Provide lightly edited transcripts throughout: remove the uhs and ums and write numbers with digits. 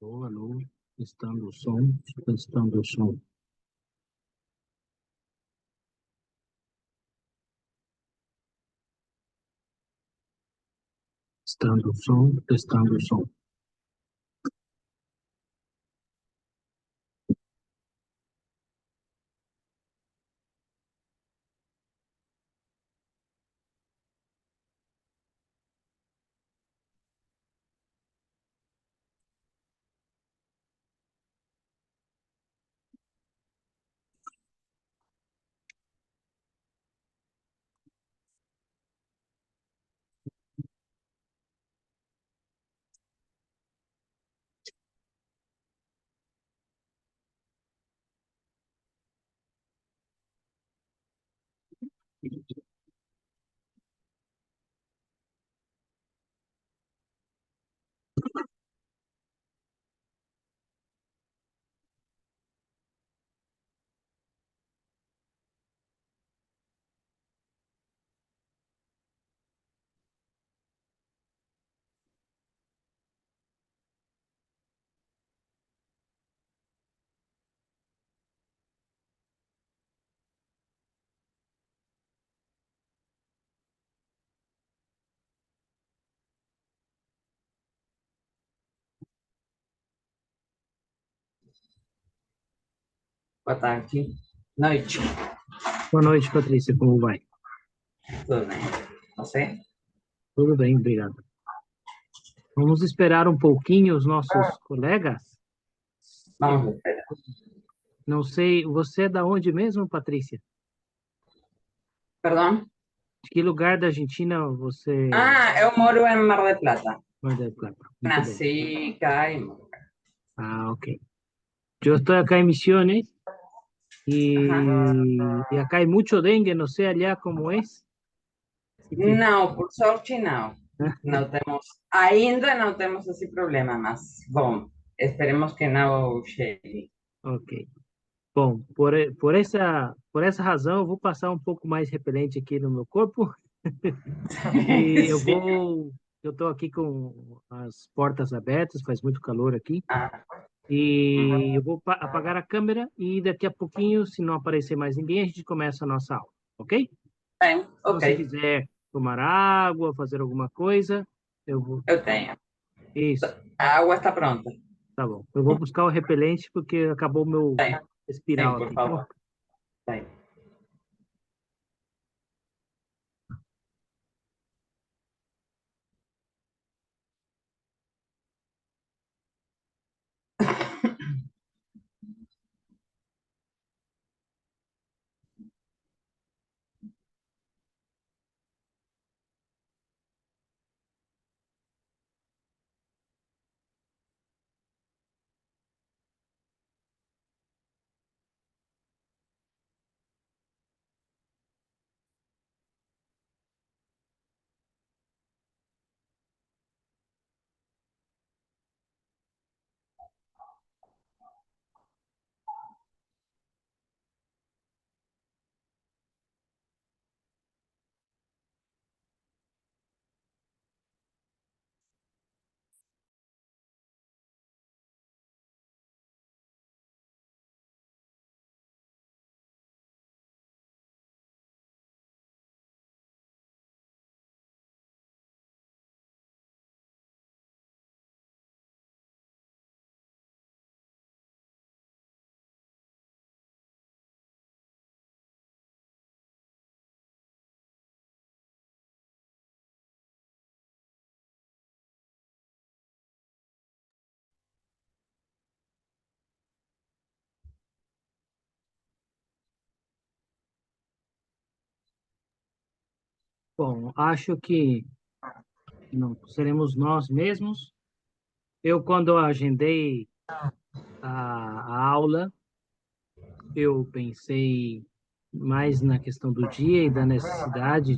Alô, alô, testando o som, testando o som. Testando o som, testando o som. Boa tarde. Noite. Boa noite, Patrícia, como vai? Tudo bem? Você? Tudo bem, obrigado. Vamos esperar um pouquinho os nossos colegas? Vamos esperar. Não sei, você é da onde mesmo, Patrícia? Perdão? De que lugar da Argentina você... Eu moro em Mar del Plata. Mar del Plata. Muito bem. Nasci cá e moro cá. Ok. Yo estoy acá en Misiones Ajá. y acá hay mucho dengue, no sé allá cómo es. Así que, Não, por sorte não. Não temos, ainda não temos esse problema, mas, bom, esperemos que não chegue. ok. Bom, por essa razão, eu vou passar um pouco mais repelente aqui no meu corpo e Sim. eu estou aqui com as portas abertas, faz muito calor aqui, Ah, e eu vou apagar a câmera e daqui a pouquinho, se não aparecer mais ninguém, a gente começa a nossa aula, ok? bem, Se ok. você quiser tomar água, fazer alguma coisa, eu vou... Eu tenho. Isso, A água está pronta. tá bom. Eu vou buscar o repelente porque acabou o meu Tenho. Sim, espiral por aqui, tá bom? favor. Tenho. Bom, acho que não seremos nós mesmos. Eu, quando agendei a aula, eu pensei mais na questão do dia e da necessidade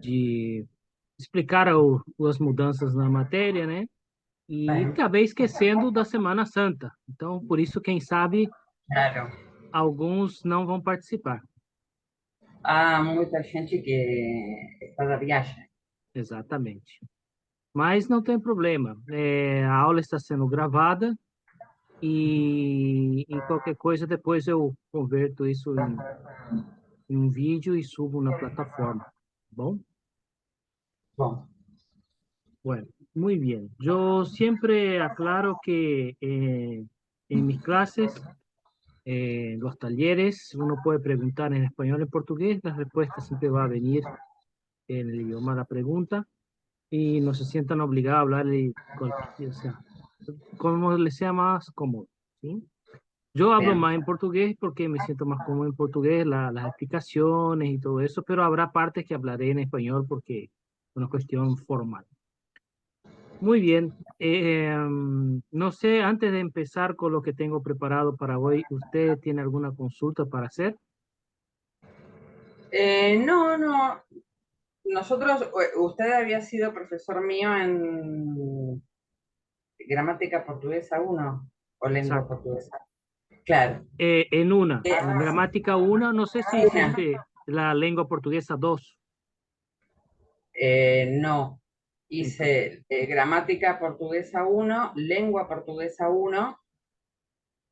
de explicar as mudanças na matéria, né? E Bem, acabei esquecendo da Semana Santa. Então, por isso, quem sabe, claro. alguns não vão participar. Há muita gente que está de viagem. Exatamente. Mas não tem problema. A aula está sendo gravada e qualquer coisa depois eu converto isso em um vídeo e subo na plataforma. Tá bom? Bom, Bueno, muy bien. Yo siempre aclaro que en mis clases, en los talleres, uno puede preguntar en español o en portugués, la respuesta siempre va a venir en el idioma de la pregunta y no se sientan obligados a hablarle cualquier, o sea, como les sea más cómodo, ¿sí? Yo hablo bien. más en portugués porque me siento más cómodo en portugués, las explicaciones y todo eso, pero habrá partes que hablaré en español porque es una cuestión formal. Muy bien. No sé, antes de empezar con lo que tengo preparado para hoy, ¿usted tiene alguna consulta para hacer? No, no. Nosotros, usted había sido profesor mío en gramática portuguesa uno o lengua Exacto. portuguesa. Claro. En gramática 1, no sé si Una. hiciste la lengua portuguesa 2. No. Entonces, Hice gramática portuguesa uno, lengua portuguesa uno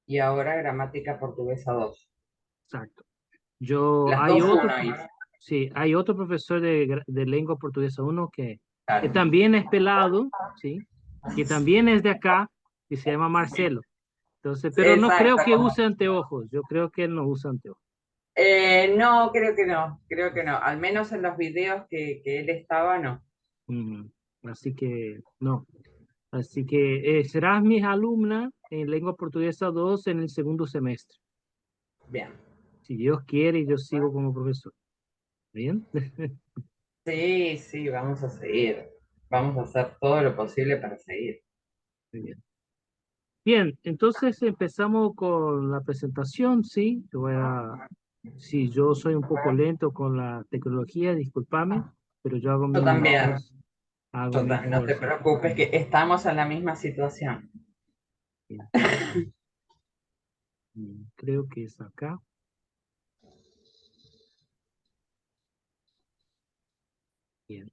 y ahora gramática portuguesa 2. exacto. Las Hay dos otro, uno hice. sí, hay otro profesor de lengua portuguesa 1 que Claro. también es pelado, sí, que también es de acá, que se llama Marcelo. Entonces, pero no creo Exacto. que use anteojos. Yo creo que él no usa anteojos. No, creo que no, creo que no. Al menos en los videos que él estaba, no. Mm, Así que no. Así que serás mi alumna en lengua portuguesa 2 en el segundo semestre. Bien. Si Dios quiere, yo sigo como profesor. ¿Bien? Sí, sí, vamos a seguir. Vamos a hacer todo lo posible para seguir. Muy bien. Bien, entonces empezamos con la presentación, ¿sí? Si yo soy un poco lento con la tecnología, discúlpame, pero yo hago Yo mi también, esfuerzo. Hago mi no te esfuerzo. preocupes, que estamos en la misma situación. Bien. Creo que es acá. Bien.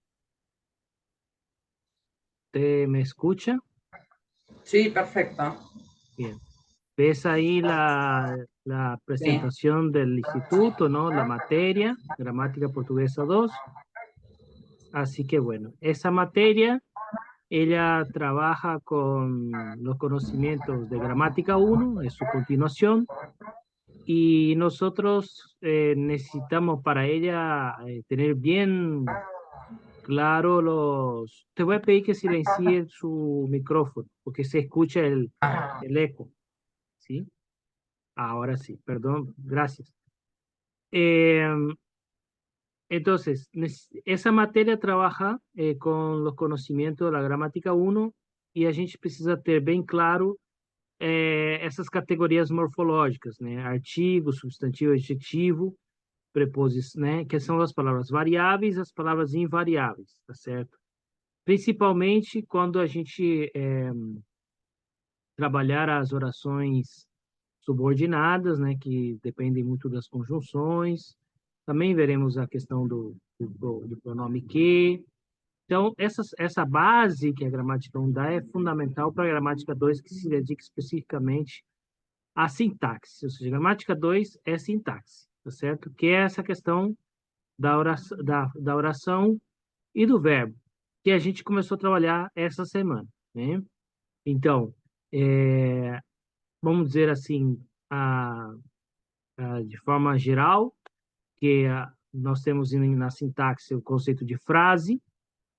¿Te me escucha? Sí, perfecto. Bien. ¿Ves ahí la Sí. presentación del instituto, ¿no? La materia, gramática portuguesa 2. Así que bueno, esa materia, ella trabaja con los conocimientos de gramática 1, es su continuación, y nosotros necesitamos para ella tener bien claro los... Te voy a pedir que silencie su micrófono, porque se escucha Ah, el eco, ¿sí? Ahora sí, perdón, gracias. Em, Entonces, essa matéria trabalha com os conhecimentos da gramática 1 e a gente precisa ter bem claro essas categorias morfológicas, né? Artigo, substantivo, adjetivo, preposição, né? Que são as palavras variáveis e as palavras invariáveis, tá certo? Principalmente quando a gente trabalhar as orações subordinadas, né? Que dependem muito das conjunções. Também veremos a questão do pronome que. Então, essa base que a gramática 1 dá é fundamental para a gramática 2, que se dedica especificamente à sintaxe. Ou seja, a gramática 2 é sintaxe, tá certo? Que é essa questão da oração e do verbo, que a gente começou a trabalhar essa semana, né? Então, é, vamos dizer assim, de forma geral, nós temos na sintaxe o conceito de frase,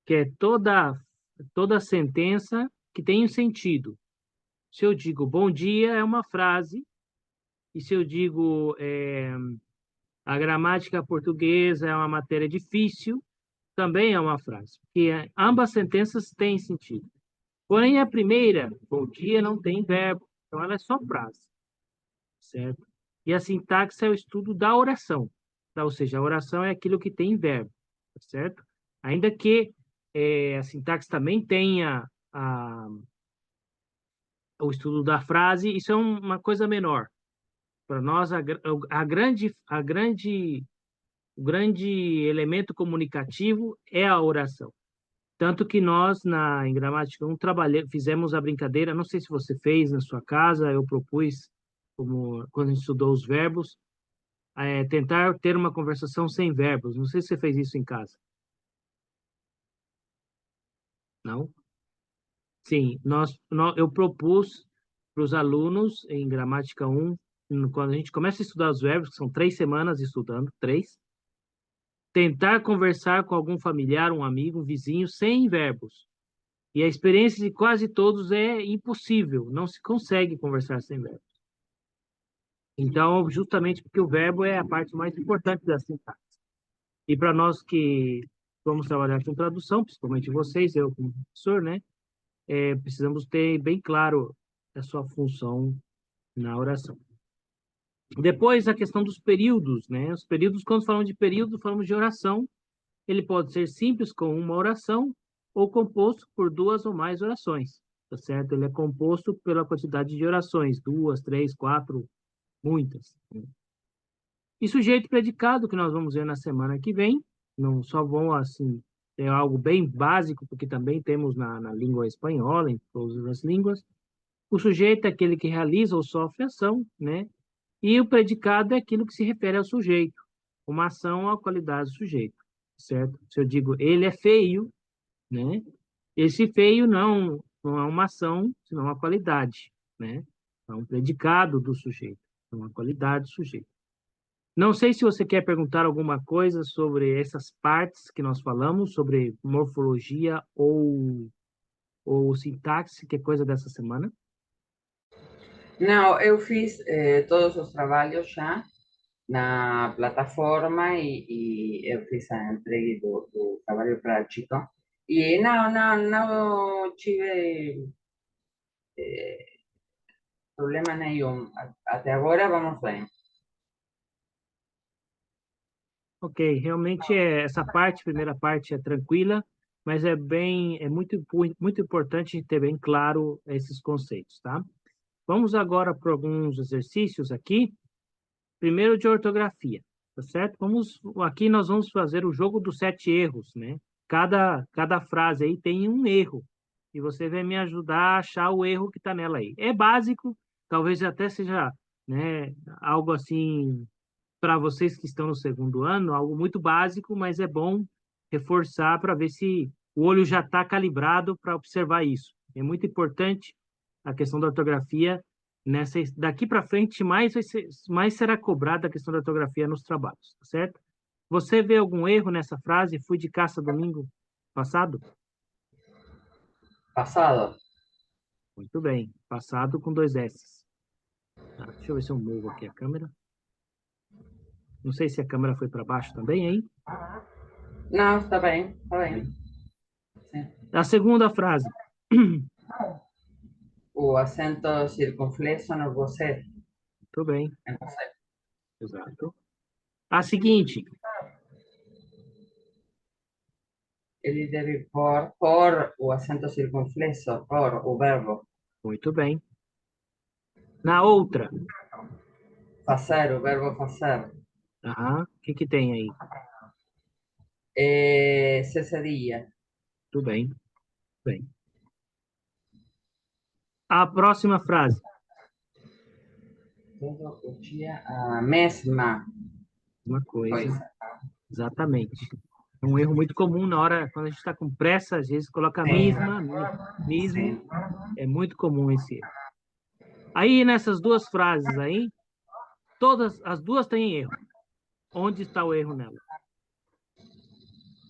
que é toda sentença que tem um sentido. Se eu digo bom dia, é uma frase, e se eu digo a gramática portuguesa é uma matéria difícil, também é uma frase, porque ambas sentenças têm sentido. Porém, a primeira, bom dia, não tem verbo, então ela é só frase, certo? E a sintaxe é o estudo da oração, tá? Ou seja, a oração é aquilo que tem verbo, tá certo? Ainda que a sintaxe também tenha o estudo da frase, isso é uma coisa menor. Para nós, o grande elemento comunicativo é a oração. Tanto que nós, em Gramática 1, fizemos a brincadeira, não sei se você fez na sua casa, eu propus, como quando a gente estudou os verbos, tentar ter uma conversação sem verbos. Não sei se você fez isso em casa. Não? Sim, eu propus para os alunos em Gramática 1, quando a gente começa a estudar os verbos, que são 3 semanas estudando, 3, tentar conversar com algum familiar, um amigo, um vizinho, sem verbos. E a experiência de quase todos é impossível, não se consegue conversar sem verbos. Então, justamente porque o verbo é a parte mais importante da sintaxe. E para nós que vamos trabalhar com tradução, principalmente vocês, eu como professor, né, precisamos ter bem claro a sua função na oração. Depois, a questão dos períodos, né? Os períodos, quando falamos de período, falamos de oração. Ele pode ser simples, com uma oração, ou composto por 2 ou mais orações, tá certo? Ele é composto pela quantidade de orações, 2, 3, 4, muitas. E sujeito e predicado, que nós vamos ver na semana que vem, não só vão, assim, é algo bem básico, porque também temos na língua espanhola, em todas as línguas. O sujeito é aquele que realiza ou sofre ação, né? E o predicado é aquilo que se refere ao sujeito, uma ação à qualidade do sujeito, certo? Se eu digo ele é feio, né? Esse feio não é uma ação, senão uma qualidade, né? É um predicado do sujeito, é uma qualidade do sujeito. Não sei se você quer perguntar alguma coisa sobre essas partes que nós falamos, sobre morfologia ou sintaxe, que é coisa dessa semana. Não, eu fiz todos os trabalhos já na plataforma e eu fiz a entrega do trabalho prático. E não tive problema nenhum. Até agora vamos bem. Ok, realmente essa parte, primeira parte é tranquila, mas é muito importante ter bem claro esses conceitos, tá? Vamos agora para alguns exercícios aqui. Primeiro de ortografia, tá certo? Aqui nós vamos fazer o jogo dos 7 erros, né? Cada frase aí tem um erro. E você vai me ajudar a achar o erro que está nela aí. É básico, talvez até seja, né, algo assim para vocês que estão no segundo ano, algo muito básico, mas é bom reforçar para ver se o olho já está calibrado para observar isso. É muito importante a questão da ortografia. Daqui para frente, mais será cobrada a questão da ortografia nos trabalhos, tá certo? Você vê algum erro nessa frase? Fui de caça domingo passado? Pasado. Muito bem. Passado com 2 S. Deixa eu ver se eu movo aqui a câmera. Não sei se a câmera foi para baixo também, hein? Não, está bem, está bem. Bem. Sim. A segunda frase. O acento circunflexo no você. Muito bem. Em você. Exato. A seguinte. Ele deve por o acento circunflexo, por o verbo. Muito bem. Na outra. Fazer, o verbo fazer. Aham. O que que tem aí? Se cedilla. Muito bem. Bem. A próxima frase. Todo o dia a mesma Uma coisa. coisa. Exatamente. É um erro muito comum na hora, quando a gente está com pressa, às vezes coloca Sim, mesma, mesmo. sim. É muito comum esse erro. Aí, nessas duas frases aí, todas as duas têm erro. Onde está o erro nela?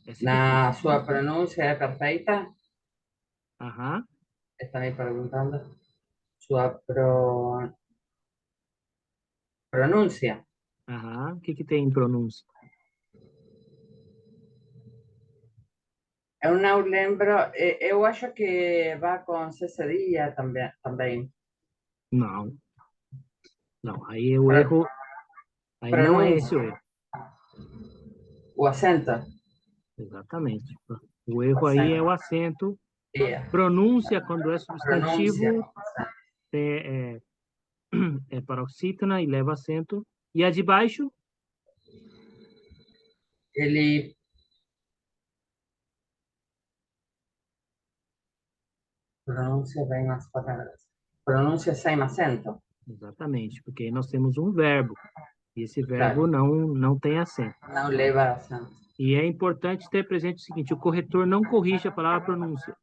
Essa é difícil. Na sua pronúncia é perfeita? Aham. Está me perguntando. Sua pronúncia. Aham. O que que tem em pronúncia? Eu não lembro. Eu acho que vai com C cedilha também. Não. Não. Aí o Pro- erro. Aí não é esse o Pronúncia. erro. O acento. Exatamente. O O erro aí é o acento. acento. Yeah. Pronúncia, quando é Pronúncia. substantivo, é, é paroxítona e leva acento. E a de baixo, Ele Pronuncia bem as palavras. Pronuncia sem acento. Exatamente, porque aí nós temos um verbo, e esse verbo Claro, não tem acento. não leva acento. E é importante ter presente o seguinte, o corretor não corrige a palavra pronúncia,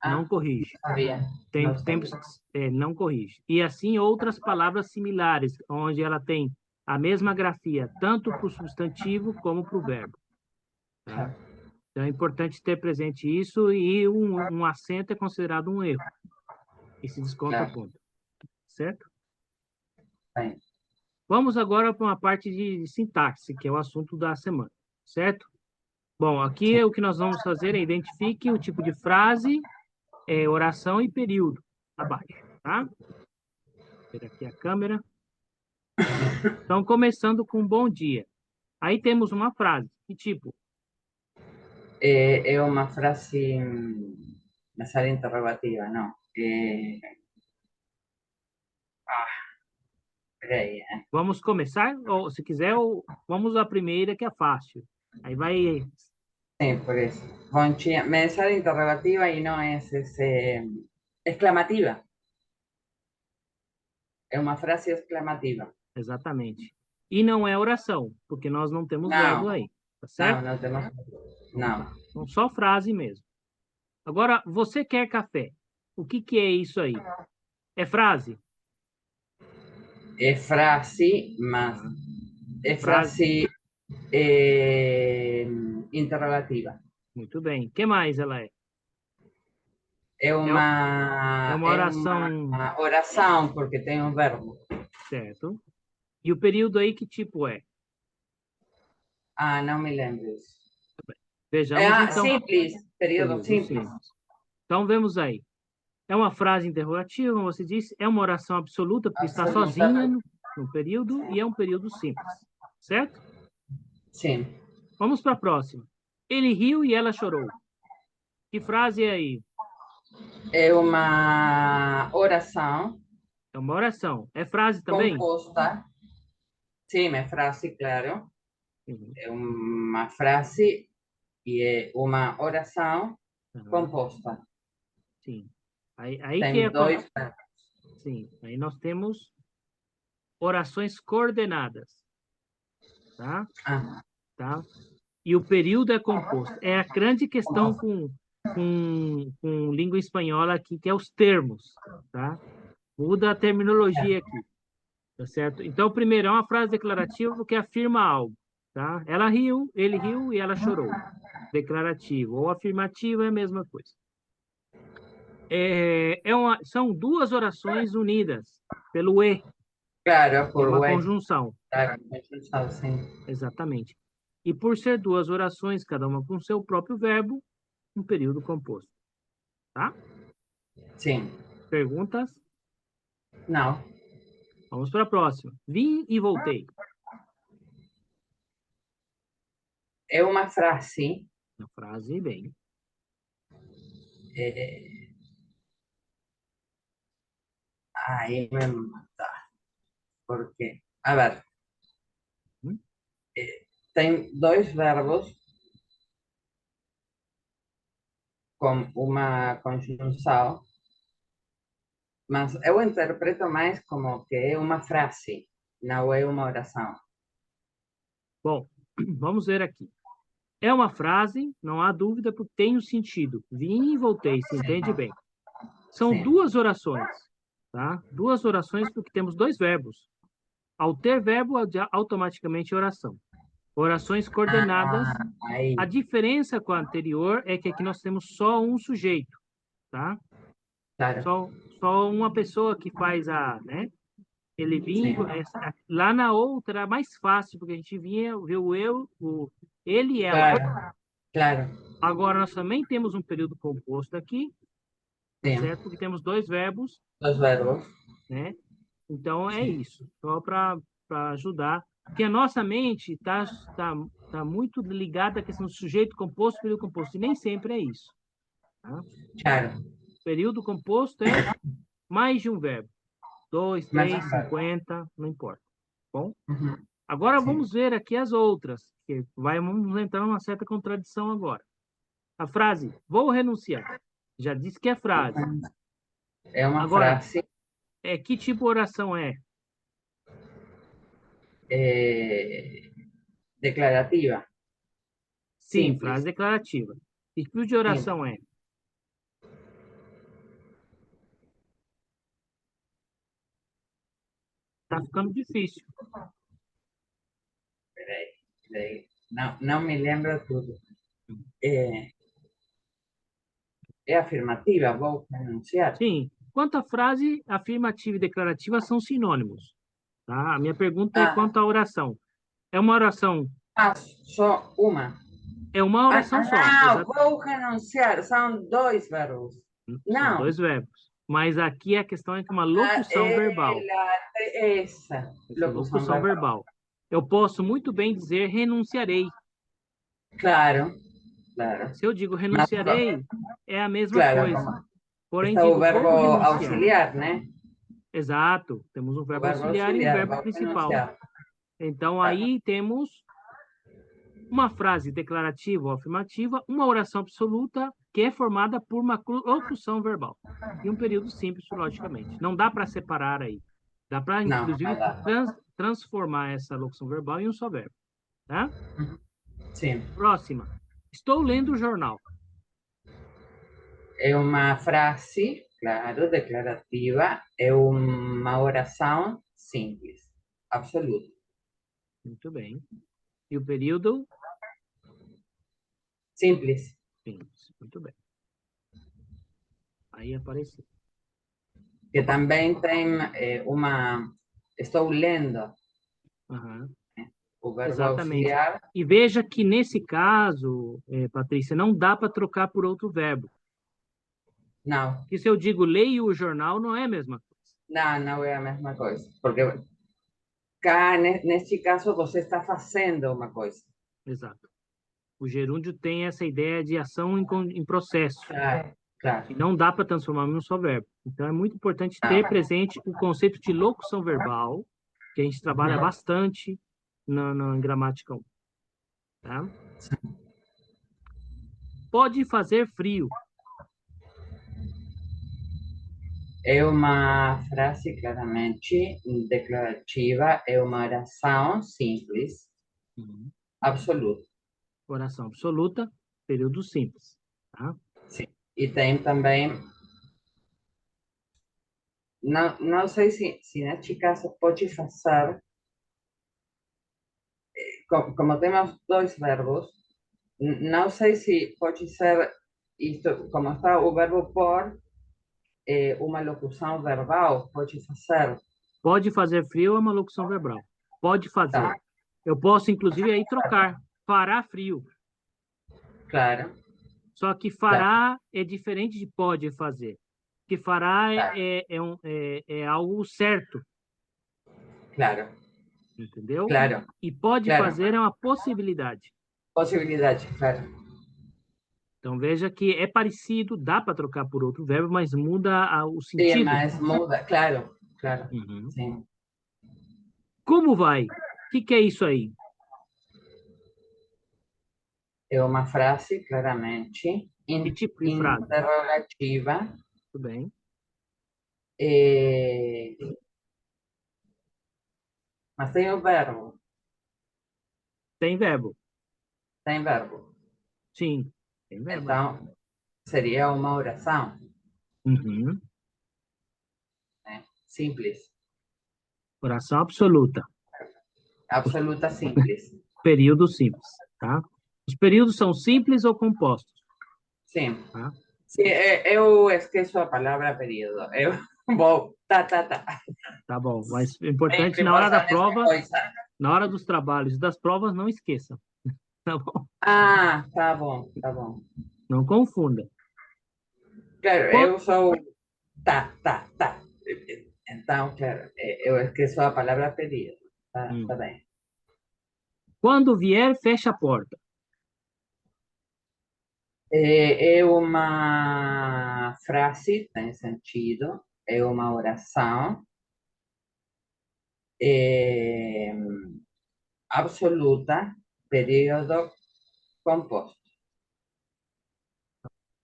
não Ah, corrige. não sabia. Tem Não tempos, sabia. não corrige. E assim outras palavras similares, onde ela tem a mesma grafia, tanto para o substantivo como para o verbo. Tá? Claro, Então é importante ter presente isso e um acento é considerado um erro e se desconta claro. ponto, certo? Bem, Vamos agora para uma parte de sintaxe, que é o assunto da semana, certo? Bom, aqui sim. o que nós vamos fazer é identifique o tipo de frase, oração e período abaixo, tá? Vou ver aqui a câmera. Então, começando com bom dia. Aí temos uma frase, que tipo? É uma frase na sala interrogativa, não. Peraí, Vamos começar, ou se quiser, vamos à primeira, que é fácil. Aí vai, sí, por eso. Bonchilla, me sale interrogativa y no es exclamativa. Es una frase exclamativa. exatamente. E não é oração, porque nós não temos verbo No, aí, tá no, certo? no tenemos. Então No. tá. Então, só frase mesmo. Agora, você quer café. O que que é isso aí? É frase? Es frase más. Tá. Es Frase, frase eh, interrogativa. muito bem. O que mais ela é? Es É, é una, uma es oração, una oración porque tiene un verbo. certo? E o período aí, que tipo é? Ah, no me lembro. Vejamos então. Simples, periodo Período simples. simples. Então, vemos aí. É uma frase interrogativa, como você disse, é uma oração absoluta, porque está sozinha Absolutamente. no período, e é um período simples, certo? Sí. Vamos para a próxima. Ele riu e ela chorou. Que frase é aí? Es una oración É uma oração. É frase também? composta. Sí, una frase, claro. Uhum. Es una frase y es una oración Aham, composta. sim. Aí que é Tem dois. sim. Aí nós temos orações coordenadas, tá? Ah, Tá? E o período é composto. É a grande questão com língua espanhola aqui, que é os termos, tá? Muda a terminologia aqui, tá certo? Então, primeiro, é uma frase declarativa porque afirma algo, tá? Ela riu, ele riu e ela chorou. Declarativo. Ou afirmativo é a mesma coisa. São duas orações unidas pelo e, claro, que é por uma web. conjunção, Claro, conjunção, sim. exatamente. E por ser duas orações, cada uma com seu próprio verbo, um período composto, tá? Sim. Perguntas? Não. Vamos para a próxima. Vim e voltei. É uma frase. A frase, bem. eh, Aí me mata. Porque, a ver, Hum? tem dois verbos com uma conjunção, mas eu interpreto mais como que é uma frase, não é uma oração. Bom, vamos ver aqui. É uma frase, não há dúvida, porque tem o sentido. Vim e voltei, se entende bem. São Sim. duas orações, tá? Duas orações porque temos dois verbos. Ao ter verbo, automaticamente é oração. Orações coordenadas. Ah, A aí, diferença com a anterior é que aqui nós temos só um sujeito, tá? claro. Só uma pessoa que faz né? Ele vinha, Sim. lá na outra era mais fácil, porque a gente vinha, vê o eu, ele e ela. Claro, claro. Agora nós também temos um período composto aqui, tá Sim. certo? Porque temos dois verbos, Dos verbos. né? Então é Sim. isso, só para ajudar. Porque a nossa mente tá muito ligada à questão do sujeito composto, período composto, e nem sempre é isso, tá? Claro. Período composto é mais de um verbo. Dois, Mais três, um verbo. 50, não importa. Bom, Uhum. agora Sim. vamos ver aqui as outras, vamos entrar numa certa contradição agora. A frase, vou renunciar. Já disse que é frase. É uma Agora, frase que tipo de oração é? declarativa, Sim, frase simples. declarativa. Que tipo de Sim. oração é? Tá ficando difícil. Peraí, peraí. Não, não me lembro tudo. É, é afirmativa, vou pronunciar. Sim. Quanto à frase, afirmativa e declarativa são sinônimos. Tá? A minha pergunta é Ah, quanto à oração. É uma oração, só uma. é uma oração só. Não, vou renunciar. São dois verbos. São Não, dois verbos. Mas aqui a questão é que é uma locução verbal. essa Essa locução locução verbal. verbal. Eu posso muito bem dizer renunciarei. Claro, claro. Se eu digo Mas, renunciarei, é a mesma claro, coisa. como Porém, está o digo verbo vou renunciar. auxiliar, né? Exato. Temos um O verbo verbo auxiliar e um auxiliar, verbo vou principal. renunciar. Então, Claro. aí temos uma frase declarativa ou afirmativa, uma oração absoluta, que é formada por uma locução verbal. E um período simples, logicamente. Não dá para separar aí. Dá para, Não, não inclusive, dá. transformar essa locução verbal em um só verbo. Tá? Sim. Próxima. Estou lendo o jornal. É uma frase, claro, declarativa. É uma oração simples. Absoluta. Muito bem. E o período? Simples. Simples. Muito bem. Aí apareceu. Que também tem uma. Estou lendo Aham. o verbo Exatamente. auxiliar. E veja que nesse caso, Patrícia, não dá para trocar por outro verbo. Não, Que se eu digo leio o jornal, não é a mesma coisa. não, não é a mesma coisa. Porque cá, neste caso, você está fazendo uma coisa. Exato. O gerúndio tem essa ideia de ação em processo. Claro, claro. E não dá para transformar em um só verbo. Então é muito importante ter Não. presente o conceito de locução verbal, que a gente trabalha Uhum. bastante na gramática 1. Tá? Pode fazer frio. É uma frase claramente declarativa, é uma oração simples, Uhum. absoluta. Oração absoluta, período simples. Tá? Sim. E tem também, não sei se neste caso pode fazer, como temos dois verbos, não sei se pode ser isto, como está o verbo por, uma locução verbal, pode fazer. Pode fazer frio é uma locução verbal. Pode Tá, fazer. Eu posso, inclusive, aí trocar. Fará frio. claro, Só que claro, fará é diferente de pode fazer. Que fará claro, é algo certo, claro, entendeu? claro, E pode claro. fazer é uma possibilidade. Possibilidade, claro. Então veja que é parecido, dá para trocar por outro verbo, mas muda o Sim, sentido. mas muda, claro, claro. Uhum. Sim. Como vai? O que é isso aí? É uma frase claramente Que tipo de frase? interrogativa, Tudo bem. eh, mas tem o verbo, Tem verbo. tem verbo. Sim, tem verbo aí. Então, seria uma oração, Uhum. né? Simples, Oração absoluta. Os absoluta simples. períodos simples, tá? Os períodos são simples ou compostos, Sim. tá? Sim, eu esqueço a palavra período. Eu vou, tá. Tá bom, mas o importante Sempre na hora da passa a mesma prova, coisa. na hora dos trabalhos e das provas, não esqueça, tá bom? Ah, tá bom, tá bom. Não confunda. Claro, Qua- eu sou. Tá. Então, claro, eu esqueço a palavra pedido. Tá Hum. bem. Quando vier, fecha a porta. É uma frase, tem sentido, é uma oração é, absoluta, período composto.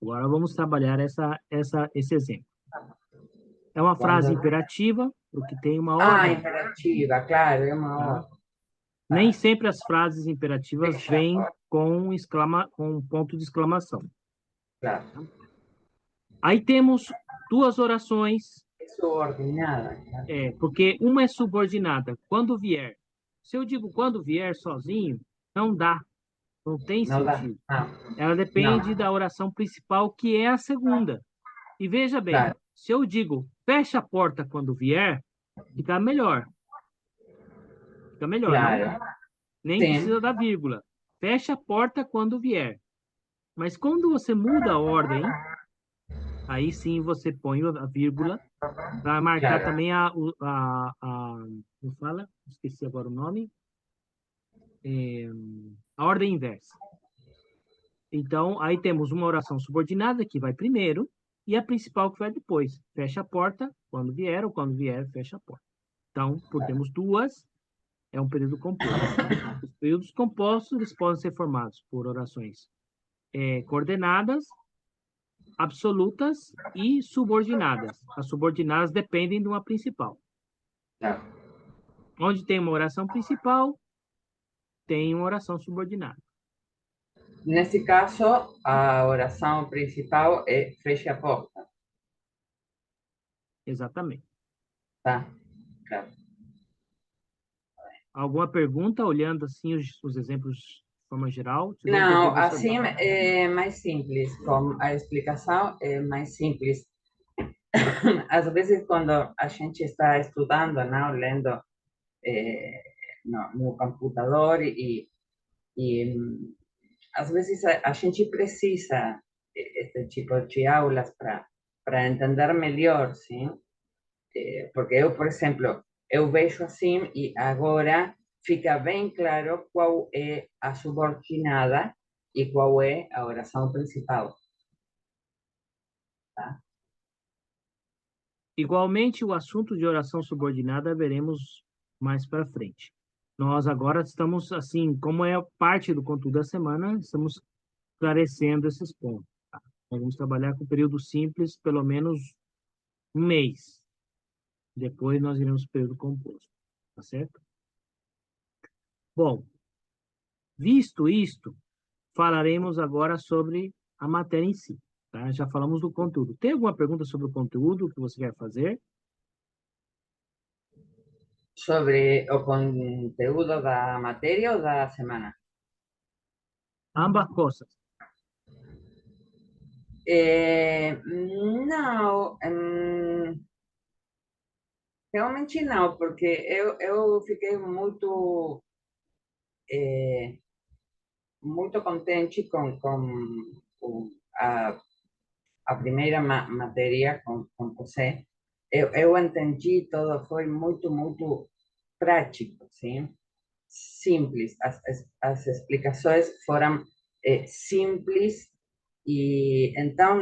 Agora vamos trabalhar esse exemplo. É uma frase Cuando... imperativa, porque tem uma Ah, ordem, imperativa, claro, é uma tá? ordem. Nem Tá. sempre as frases imperativas Fecha, vêm com um ponto de exclamação. claro. Aí temos duas orações, É subordinada, claro. porque uma é subordinada, quando vier. Se eu digo quando vier sozinho, não dá, não tem Não dá. sentido. Ela Não, depende da oração principal, que é a segunda. E veja bem, claro, se eu digo fecha a porta quando vier, fica melhor. Fica melhor, não? claro. Nem Sim, precisa da vírgula. Fecha a porta quando vier. Mas quando você muda a ordem, aí sim você põe a vírgula para marcar claro. também como fala? Esqueci agora o nome. É, a ordem inversa. Então, aí temos uma oração subordinada que vai primeiro e a principal que vai depois. Fecha a porta quando vier ou quando vier, fecha a porta. Então, por termos duas, é um período composto. Os períodos compostos, eles podem ser formados por orações coordenadas, absolutas e subordinadas. As subordinadas dependem de uma principal. Claro. Onde tem uma oração principal, tem uma oração subordinada. Nesse caso, a oração principal é feche a porta, Exatamente. tá? Claro. Alguma pergunta, olhando assim os exemplos de forma geral? Se não, Não, podemos assim seguir. é mais simples, com a explicação é mais simples. Às vezes, quando a gente está estudando, não, lendo no computador e às vezes a gente precisa este tipo de aulas para entender melhor, sim? Porque eu, por exemplo, eu vejo assim e agora fica bem claro qual é a subordinada e qual é a oração principal, tá? Igualmente, o assunto de oração subordinada veremos mais para frente. Nós agora estamos, assim, como é parte do conteúdo da semana, estamos esclarecendo esses pontos. Tá? Nós vamos trabalhar com período simples, pelo menos um mês. Depois nós iremos para o período composto. Tá certo? Bom, visto isto, falaremos agora sobre a matéria em si. Tá? Já falamos do conteúdo. Tem alguma pergunta sobre o conteúdo que você quer fazer? Sobre o conteúdo da matéria ou da semana? Ambas coisas. Não, realmente não, porque eu fiquei muito contente com a primeira matéria com você. Eu entendi todo, foi muito prático, sim? Simples. As explicações foram simples e então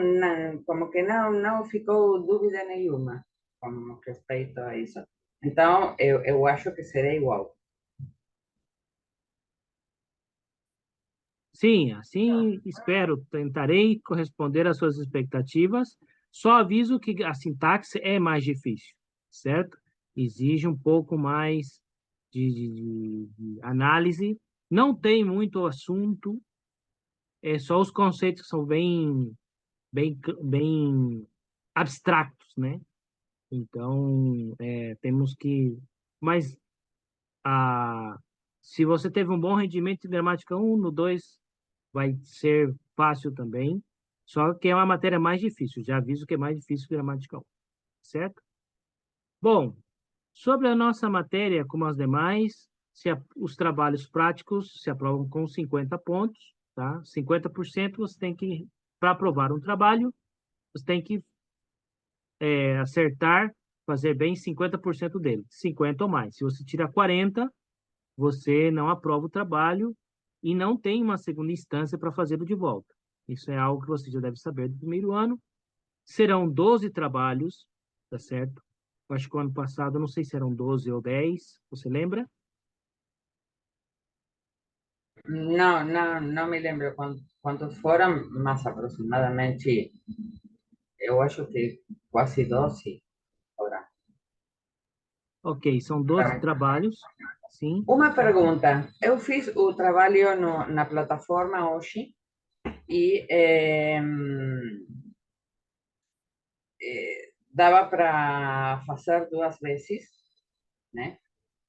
como que não ficou dúvida nenhuma com respeito a isso. Então, eu acho que será igual. Sim, assim espero. Tentarei corresponder às suas expectativas. Só aviso que a sintaxe é mais difícil, certo? Exige um pouco mais de análise. Não tem muito assunto, é só os conceitos que são bem abstractos, né? Então, temos que. Mas se você teve um bom rendimento em gramática um no 2 vai ser fácil também, só que é uma matéria mais difícil. Já aviso que é mais difícil que gramática 1, certo? Bom, sobre a nossa matéria, como as demais, os trabalhos práticos se aprovam com 50 pontos, tá? 50% você tem que, para aprovar um trabalho, você tem que acertar, fazer bem 50% dele, 50 ou mais. Se você tirar 40, você não aprova o trabalho e não tem uma segunda instância para fazê-lo de volta. Isso é algo que você já deve saber do primeiro ano. Serão 12 trabalhos, tá certo? Eu acho que o ano passado, eu não sei se eram 12 ou 10, você lembra? não me lembro quantos foram, mas aproximadamente, eu acho que quase 12 horas. Ok, são 12 trabalhos, sim. Uma pergunta. Eu fiz o trabalho na plataforma hoje e dava para fazer duas vezes, né?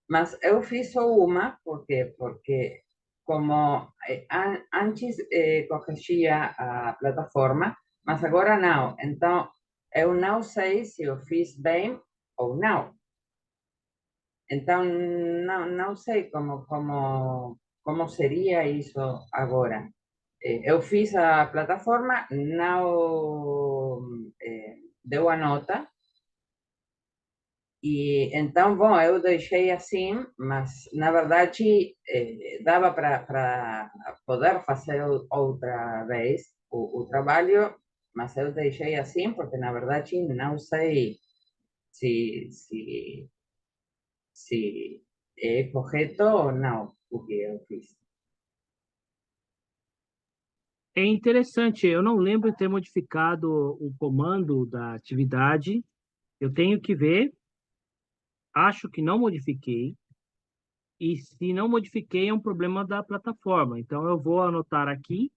Mas eu fiz só uma, porque como antes corrigia a plataforma, mas agora não. Então, eu não sei se eu fiz bem ou não. Então, não sei como seria isso agora. Eu fiz a plataforma, não deu a nota, e então, bom, eu deixei assim, mas na verdade dava para poder fazer outra vez o trabalho, mas eu deixei assim porque na verdade não sei se, se, se é correto ou não o que eu fiz. É interessante, eu não lembro de ter modificado o comando da atividade. Eu tenho que ver, acho que não modifiquei, e se não modifiquei é um problema da plataforma. Então eu vou anotar aqui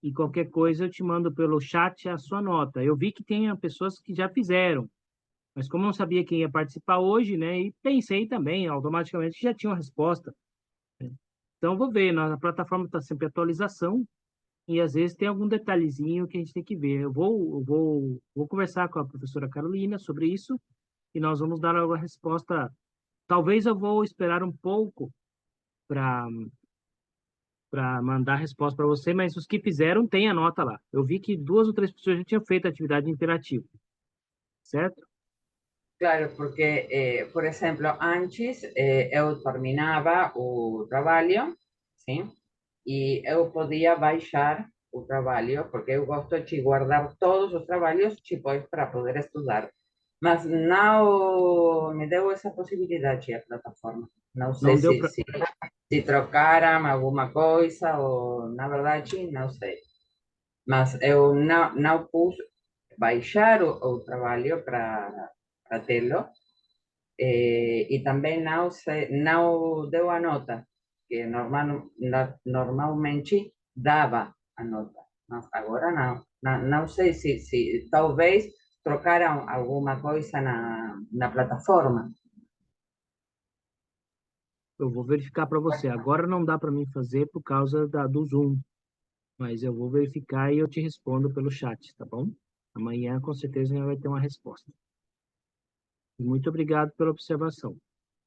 e qualquer coisa eu te mando pelo chat a sua nota. Eu vi que tem pessoas que já fizeram, mas como eu não sabia quem ia participar hoje, né, e pensei também automaticamente que já tinha uma resposta. Então eu vou ver, na plataforma está sempre atualização, e às vezes tem algum detalhezinho que a gente tem que ver. Eu vou conversar com a professora Carolina sobre isso e nós vamos dar uma resposta. Talvez eu vou esperar um pouco para mandar a resposta para você, mas os que fizeram têm a nota lá. Eu vi que 2 ou 3 pessoas já tinham feito a atividade interativa, certo? Claro, porque, por exemplo, antes eu terminava o trabalho, sim, e eu podia baixar o trabalho, porque eu gosto de guardar todos os trabalhos depois para poder estudar. Mas não me deu essa possibilidade a plataforma. Não sei Não deu se, para. se, se trocaram alguma coisa ou, na verdade, não sei. Mas eu não pus baixar o trabalho para tê-lo, e também não deu a nota, que normalmente dava a nota, mas agora não. Não sei se talvez trocaram alguma coisa na plataforma. Eu vou verificar para você. Agora não dá para mim fazer por causa do Zoom, mas eu vou verificar e eu te respondo pelo chat, tá bom? Amanhã com certeza já vai ter uma resposta. Muito obrigado pela observação.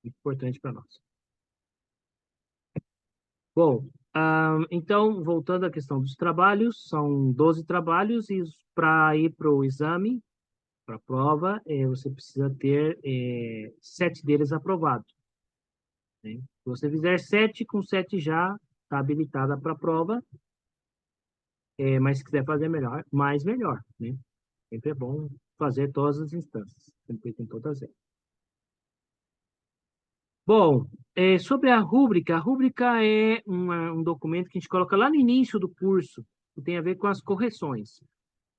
Muito importante para nós. Bom, então, voltando à questão dos trabalhos, são 12 trabalhos e para ir para o exame, para a prova, você precisa ter 7 deles aprovados, né? Se você fizer 7, com 7 já está habilitada para a prova, mas se quiser fazer melhor, mais melhor, né? Sempre é bom fazer todas as instâncias, sempre tem todas elas. Bom, sobre a rúbrica é um documento que a gente coloca lá no início do curso, que tem a ver com as correções,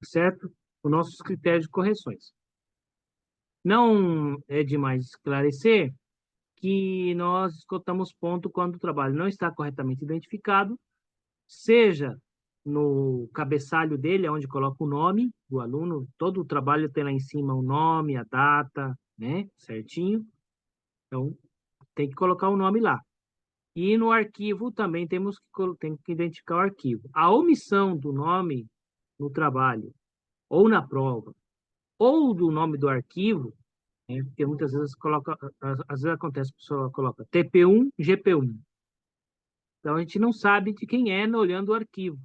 certo? Os nossos critérios de correções. Não é demais esclarecer que nós escutamos ponto quando o trabalho não está corretamente identificado, seja no cabeçalho dele, onde coloca o nome do aluno, todo o trabalho tem lá em cima o nome, a data, né, certinho. Então, tem que colocar o nome lá. E no arquivo também tem que identificar o arquivo. A omissão do nome no trabalho, ou na prova, ou do nome do arquivo, né, porque muitas vezes coloca, às vezes acontece, a pessoa coloca TP1, GP1. Então a gente não sabe de quem é olhando o arquivo.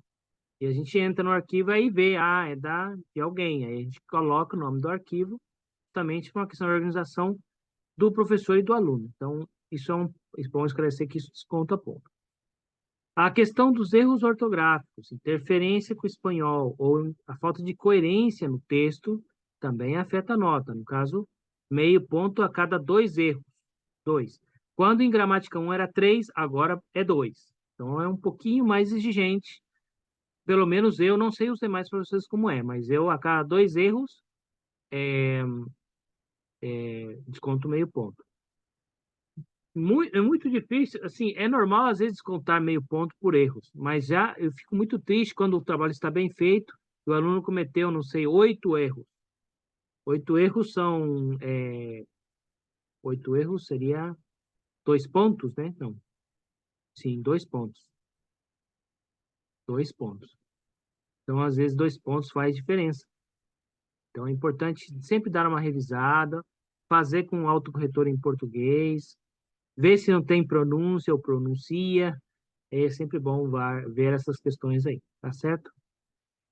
E a gente entra no arquivo aí vê, é de alguém. Aí a gente coloca o nome do arquivo, justamente por uma questão de organização do professor e do aluno. Então, isso é bom esclarecer que isso desconta ponto. A questão dos erros ortográficos, interferência com o espanhol ou a falta de coerência no texto também afeta a nota. No caso, meio ponto a cada 2 erros. 2. Quando em gramática 1 era 3, agora é 2. Então, é um pouquinho mais exigente. Pelo menos eu não sei os demais professores como é, mas eu, a cada 2 erros, desconto meio ponto. É muito difícil, assim, é normal às vezes descontar meio ponto por erros, mas já eu fico muito triste quando o trabalho está bem feito e o aluno cometeu, não sei, 8 erros. 8 erros são, 8 erros seria 2 pontos, né? Não, sim, 2 pontos. 2 pontos. Então, às vezes, 2 pontos faz diferença. Então, é importante sempre dar uma revisada, fazer com o autocorretor em português, ver se não tem pronúncia ou pronuncia. É sempre bom ver essas questões aí, tá certo?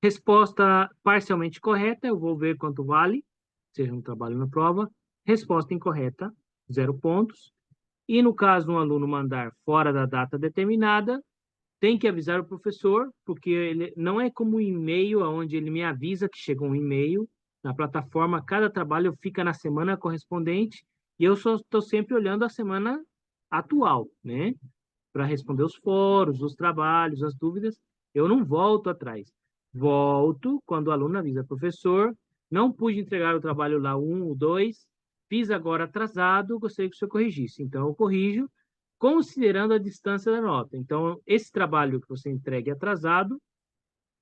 Resposta parcialmente correta, eu vou ver quanto vale, seja um trabalho na prova. Resposta incorreta, 0 pontos. E no caso um aluno mandar fora da data determinada, tem que avisar o professor, porque ele não é como um e-mail, onde ele me avisa que chegou um e-mail. Na plataforma, cada trabalho fica na semana correspondente e eu só estou sempre olhando a semana atual, né? Para responder os fóruns, os trabalhos, as dúvidas. Eu não volto atrás. Volto quando o aluno avisa, professor, não pude entregar o trabalho lá 1 ou 2, fiz agora atrasado, gostaria que o senhor corrigisse. Então, eu corrijo, considerando a distância da nota. Então, esse trabalho que você entregue atrasado,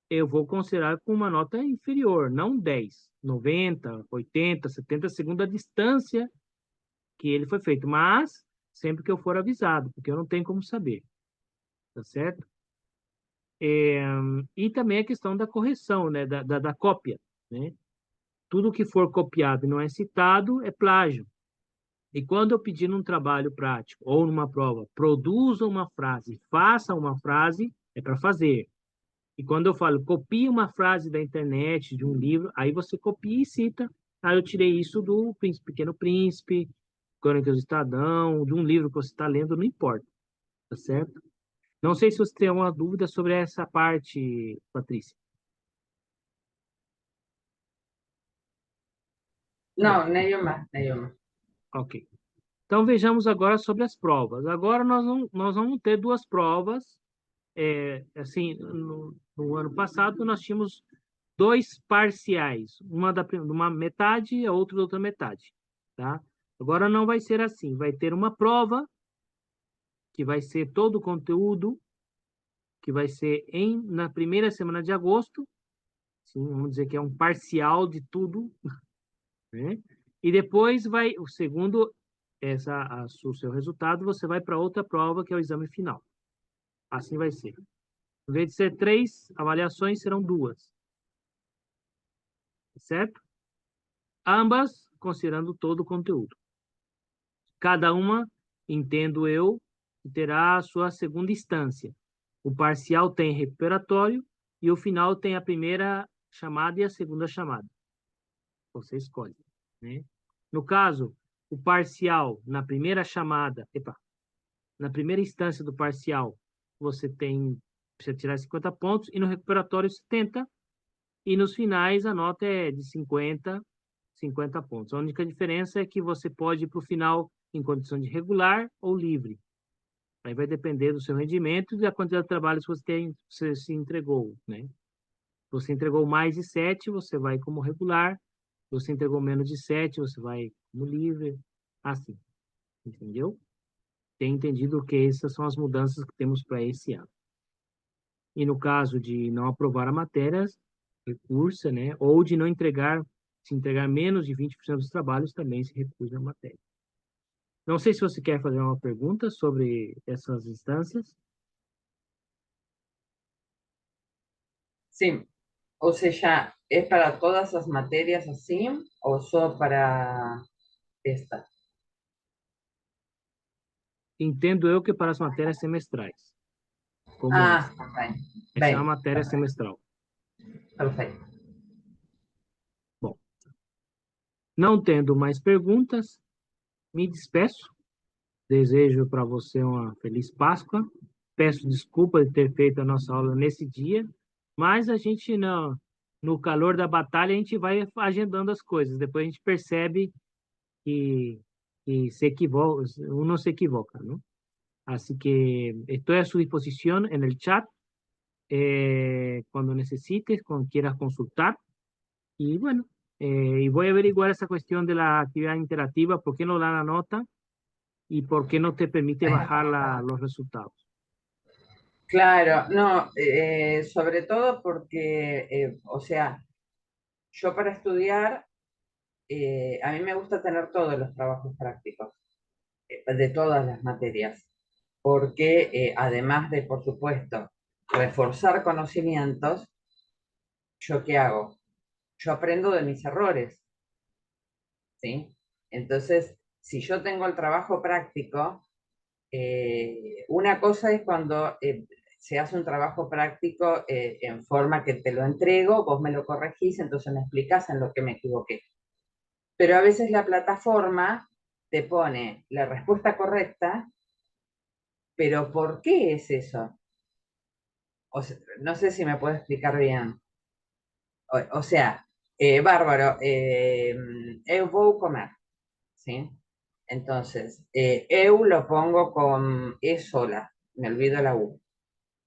eu vou considerar com uma nota inferior, não 10, 90, 80, 70, segundo a distância que ele foi feito, mas sempre que eu for avisado, porque eu não tenho como saber, tá certo? E também a questão da correção, né, da cópia, né? Tudo que for copiado e não é citado é plágio. E quando eu pedir num trabalho prático ou numa prova, produza uma frase, faça uma frase, é para fazer. E quando eu falo copie uma frase da internet, de um livro, aí você copia e cita. Ah, eu tirei isso do Pequeno Príncipe, Crônicas do Estadão, de um livro que você está lendo, não importa, tá certo? Não sei se você tem alguma dúvida sobre essa parte, Patrícia. Bom, Não, nenhuma, nenhuma. ok. Então vejamos agora sobre as provas. Agora nós vamos ter 2 provas. Assim, no ano passado nós tínhamos 2 parciais, uma metade e a outra da outra metade, tá? Agora não vai ser assim. Vai ter uma prova que vai ser todo o conteúdo, que vai ser na primeira semana de agosto. Sim, vamos dizer que é um parcial de tudo, né? E depois vai, o segundo, o seu resultado, você vai para outra prova, que é o exame final. Assim vai ser. Em vez de ser 3 avaliações, serão 2. Certo? Ambas considerando todo o conteúdo. Cada uma, entendo eu, terá a sua segunda instância. O parcial tem recuperatório e o final tem a primeira chamada e a segunda chamada. Você escolhe, né? No caso, o parcial, na primeira chamada, na primeira instância do parcial, você precisa tirar 50 pontos, e no recuperatório 70, e nos finais a nota é de 50 pontos. A única diferença é que você pode ir para o final em condição de regular ou livre. Aí vai depender do seu rendimento e da quantidade de trabalhos que você se entregou, né? Se você entregou mais de 7, você vai como regular. Se você entregou menos de 7, você vai como livre. Assim, entendeu? Tem entendido que essas são as mudanças que temos para esse ano. E no caso de não aprovar a matéria, recursa, né? Ou de não entregar, se entregar menos de 20% dos trabalhos, também se recusa a matéria. Não sei se você quer fazer uma pergunta sobre essas instâncias. Sim, ou seja, é para todas as matérias assim, ou só para esta? Entendo eu que para as matérias semestrais, como Ah, essa. bem, Essa é uma bem, matéria semestral. perfeito. Bom, não tendo mais perguntas, me despeço. Desejo para você uma feliz Páscoa. Peço desculpa de ter feito a nossa aula nesse dia, mas a gente, no calor da batalha, a gente vai agendando as coisas. Depois a gente percebe que se equivoca, um não se equivoca, não? Así que estoy a su disposición en el chat cuando necesites, cuando quieras consultar. Y bueno, y voy a averiguar esa cuestión de la actividad interactiva, por qué no da la nota y por qué no te permite bajar los resultados. Claro, no, sobre todo porque, o sea, yo para estudiar, a mí me gusta tener todos los trabajos prácticos, de todas las materias, porque además de, por supuesto, reforzar conocimientos, ¿yo qué hago? Yo aprendo de mis errores, ¿sí? Entonces, si yo tengo el trabajo práctico, una cosa es cuando se hace un trabajo práctico en forma que te lo entrego, vos me lo corregís, entonces me explicás en lo que me equivoqué. Pero a veces la plataforma te pone la respuesta correcta, pero ¿por qué es eso? O sea, no sé si me puedo explicar bien. O sea, bárbaro, eu vou comer, ¿sí? Entonces, eu lo pongo con E sola, me olvido la U.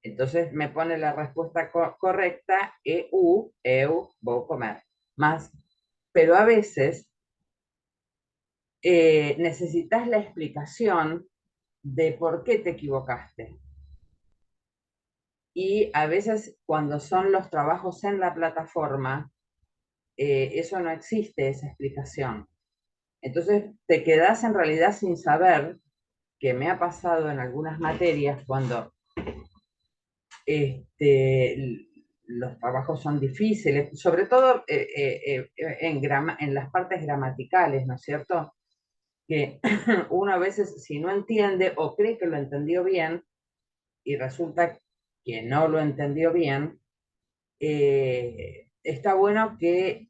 Entonces me pone la respuesta correcta, EU, eu vou comer. Más, pero a veces necesitas la explicación de por qué te equivocaste. Y a veces cuando son los trabajos en la plataforma, eso no existe, esa explicación. Entonces te quedas en realidad sin saber, que me ha pasado en algunas materias cuando los trabajos son difíciles, sobre todo en las partes gramaticales, ¿no es cierto? Que uno a veces si no entiende o cree que lo entendió bien y resulta que no lo entendió bien, está bueno que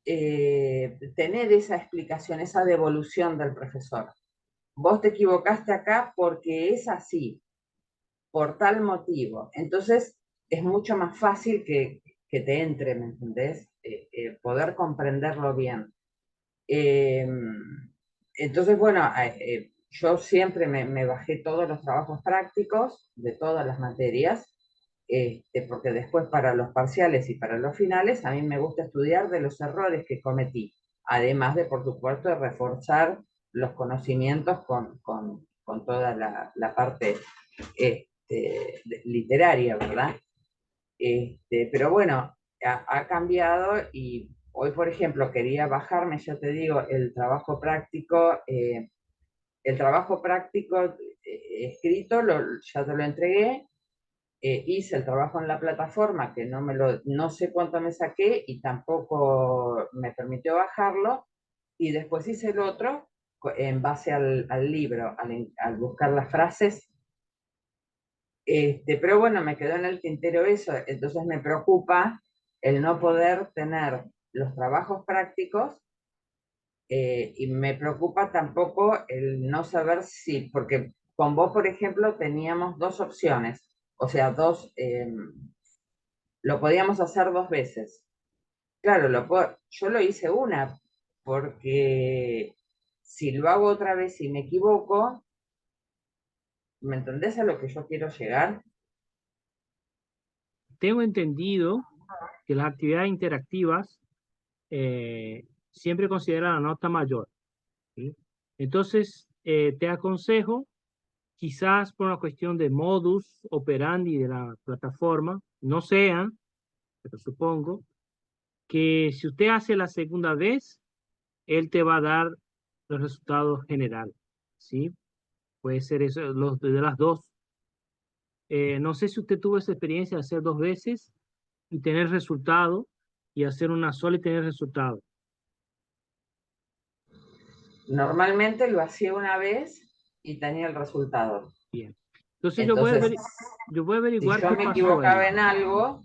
tener esa explicación, esa devolución del profesor. Vos te equivocaste acá porque es así, por tal motivo. Entonces es mucho más fácil que te entre, ¿me entendés? Poder comprenderlo bien. Entonces, bueno, yo siempre me bajé todos los trabajos prácticos de todas las materias, porque después para los parciales y para los finales a mí me gusta estudiar de los errores que cometí, además de, por supuesto, de reforzar los conocimientos con toda la parte literaria, ¿verdad? Pero bueno, ha cambiado y hoy, por ejemplo, quería bajarme, ya te digo, el trabajo práctico escrito, ya te lo entregué, hice el trabajo en la plataforma, que no sé cuánto me saqué y tampoco me permitió bajarlo, y después hice el otro en base al libro, al buscar las frases. Pero bueno, me quedó en el tintero eso, entonces me preocupa el no poder tener los trabajos prácticos y me preocupa tampoco el no saber si, porque con vos, por ejemplo, teníamos dos opciones, o sea, lo podíamos hacer dos veces. Claro, yo lo hice una, porque si lo hago otra vez y me equivoco, ¿me entendés a lo que yo quiero llegar? Tengo entendido que las actividades interactivas siempre consideran la nota mayor, ¿sí? Entonces, te aconsejo, quizás por una cuestión de modus operandi de la plataforma, no sean, pero supongo, que si usted hace la segunda vez, él te va a dar los resultados generales, ¿sí? Puede ser eso, los de las dos. No sé si usted tuvo esa experiencia de hacer dos veces y tener resultado, y hacer una sola y tener resultado. Normalmente lo hacía una vez y tenía el resultado. Bien. Entonces Entonces, yo voy a si averiguar yo qué me pasó ahí. equivocaba en algo,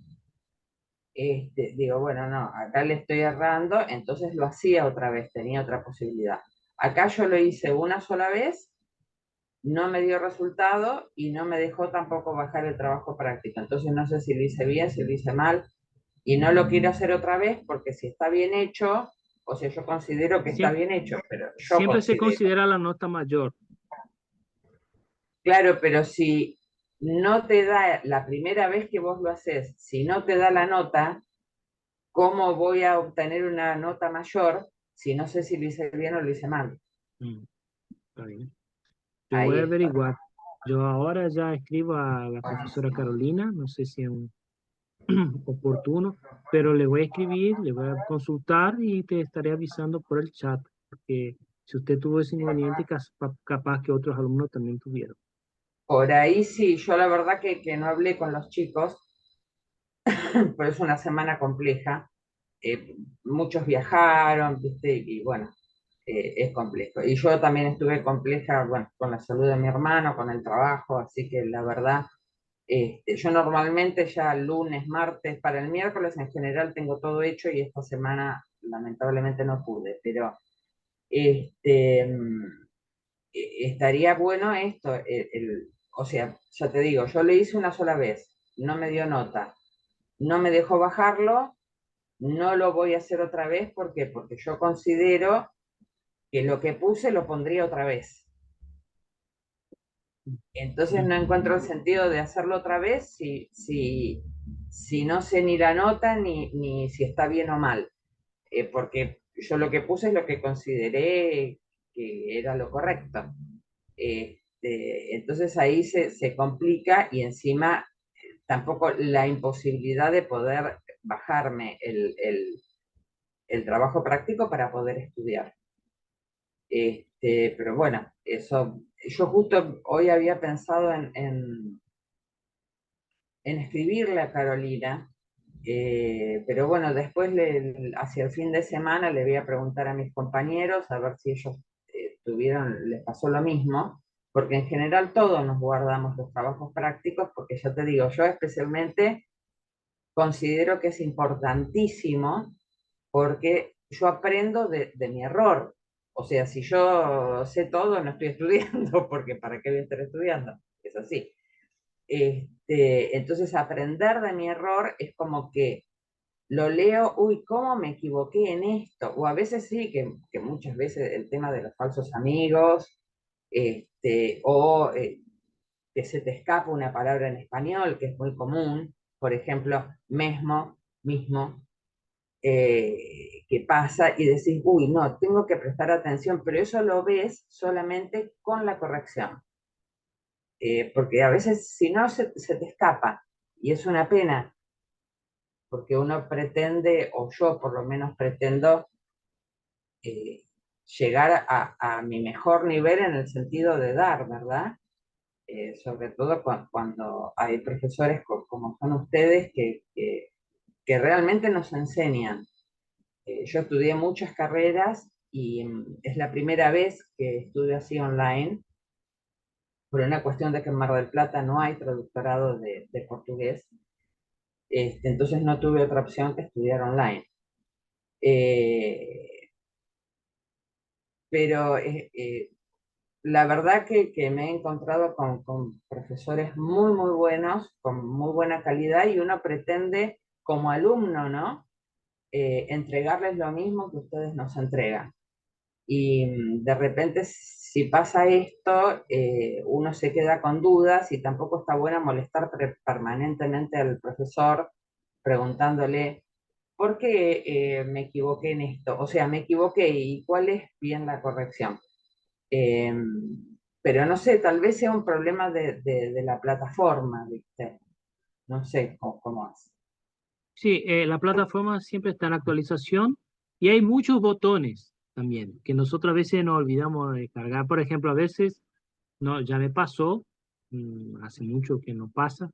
digo, bueno, no, acá le estoy errando, entonces lo hacía otra vez, tenía otra posibilidad. Acá yo lo hice una sola vez, no me dio resultado y no me dejó tampoco bajar el trabajo práctico. Entonces no sé si lo hice bien, si lo hice mal, y no lo quiero hacer otra vez porque si está bien hecho, o sea, yo considero que está Siempre, bien hecho, pero yo siempre se considero. considera la nota mayor. Claro, pero si no te da la primera vez que vos lo haces, si no te da la nota, ¿cómo voy a obtener una nota mayor si no sé si lo hice bien o lo hice mal? Mm, está bien. Yo voy Ahí a está. averiguar. Yo ahora ya escribo a la profesora Buenísimo. Carolina, no sé si es oportuno, pero le voy a escribir, le voy a consultar y te estaré avisando por el chat, porque si usted tuvo ese inconveniente, capaz que otros alumnos también tuvieron. Por ahí sí, yo la verdad que no hablé con los chicos, pero es una semana compleja. Muchos viajaron, ¿viste? Y bueno, es complejo. Y yo también estuve compleja, bueno, con la salud de mi hermano, con el trabajo, así que la verdad, yo normalmente ya lunes, martes, para el miércoles en general tengo todo hecho y esta semana lamentablemente no pude, pero este, estaría bueno esto, o sea, ya te digo, yo le hice una sola vez, no me dio nota, no me dejó bajarlo, no lo voy a hacer otra vez, ¿por qué? Porque yo considero que lo que puse lo pondría otra vez. Entonces Sí. no encuentro el sentido de hacerlo otra vez si no sé ni la nota ni si está bien o mal. Porque yo lo que puse es lo que consideré que era lo correcto. Entonces ahí se complica y encima tampoco la imposibilidad de poder bajarme el trabajo práctico para poder estudiar. Pero bueno, eso, yo justo hoy había pensado en escribirle a Carolina, pero bueno, después hacia el fin de semana le voy a preguntar a mis compañeros a ver si ellos les pasó lo mismo, porque en general todos nos guardamos los trabajos prácticos, porque ya te digo, yo especialmente considero que es importantísimo porque yo aprendo de mi error. O sea, si yo sé todo, no estoy estudiando, porque ¿para qué voy a estar estudiando? Es así. Entonces, aprender de mi error es como que lo leo, uy, ¿cómo me equivoqué en esto? O a veces sí, que muchas veces el tema de los falsos amigos, o que se te escapa una palabra en español, que es muy común, por ejemplo, mesmo, mismo, que pasa y decís, uy, no, tengo que prestar atención, pero eso lo ves solamente con la corrección. Porque a veces si no se te escapa y es una pena, porque uno pretende, o yo por lo menos pretendo, eh, llegar a mi mejor nivel en el sentido de dar, ¿verdad? Sobre todo cuando hay profesores como son ustedes que realmente nos enseñan. Yo estudié muchas carreras y es la primera vez que estudio así online, por una cuestión de que en Mar del Plata no hay traductorado de portugués, entonces no tuve otra opción que estudiar online. Eh, pero la verdad que me he encontrado con profesores muy, muy buenos, con muy buena calidad y uno pretende como alumno, ¿no? Entregarles lo mismo que ustedes nos entregan. Y de repente, si pasa esto, uno se queda con dudas y tampoco está bueno molestar permanentemente al profesor preguntándole, ¿por qué me equivoqué en esto? O sea, me equivoqué y cuál es bien la corrección. Eh, pero no sé, tal vez sea un problema de la plataforma, ¿viste? No sé cómo es. Sí, la plataforma siempre está en actualización y hay muchos botones también que nosotros a veces nos olvidamos de cargar. Por ejemplo, a veces, no, ya me pasó, hace mucho que no pasa,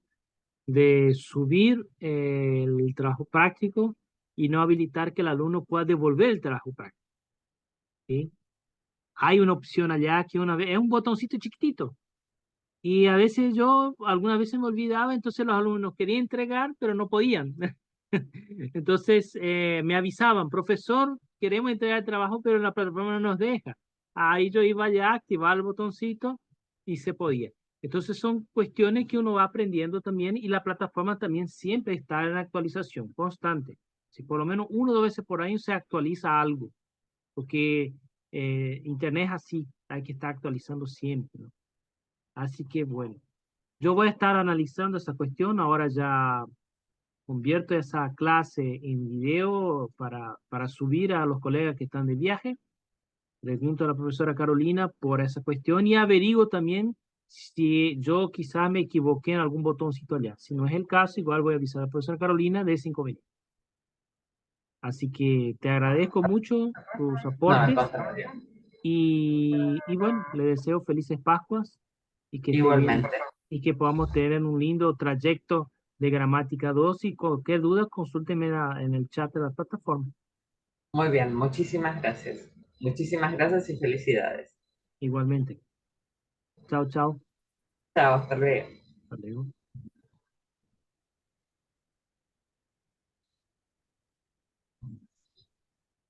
de subir el trabajo práctico y no habilitar que el alumno pueda devolver el trabajo práctico. ¿Sí? Hay una opción allá que es un botoncito chiquitito. Y a veces algunas veces me olvidaba, entonces los alumnos querían entregar, pero no podían. Entonces me avisaban, profesor, queremos entregar el trabajo, pero la plataforma no nos deja. Ahí yo iba ya a activar el botoncito y se podía. Entonces son cuestiones que uno va aprendiendo también y la plataforma también siempre está en actualización constante. Si por lo menos 1 o 2 veces por año se actualiza algo, porque Internet es así, hay que estar actualizando siempre, ¿no? Así que bueno, yo voy a estar analizando esa cuestión. Ahora ya convierto esa clase en video para subir a los colegas que están de viaje. Pregunto a la profesora Carolina por esa cuestión y averiguo también si yo quizás me equivoqué en algún botoncito allá. Si no es el caso, igual voy a avisar a la profesora Carolina de ese inconveniente. Así que te agradezco mucho tus No, al aportes contrario. y bueno, le deseo felices Pascuas y que esté bien Igualmente. y que podamos tener un lindo trayecto de gramática 2 y cualquier duda consúlteme en el chat de la plataforma. Muy bien, muchísimas gracias. Muchísimas gracias y felicidades. Igualmente. Chao, chao. Chao, hasta luego. Hasta luego.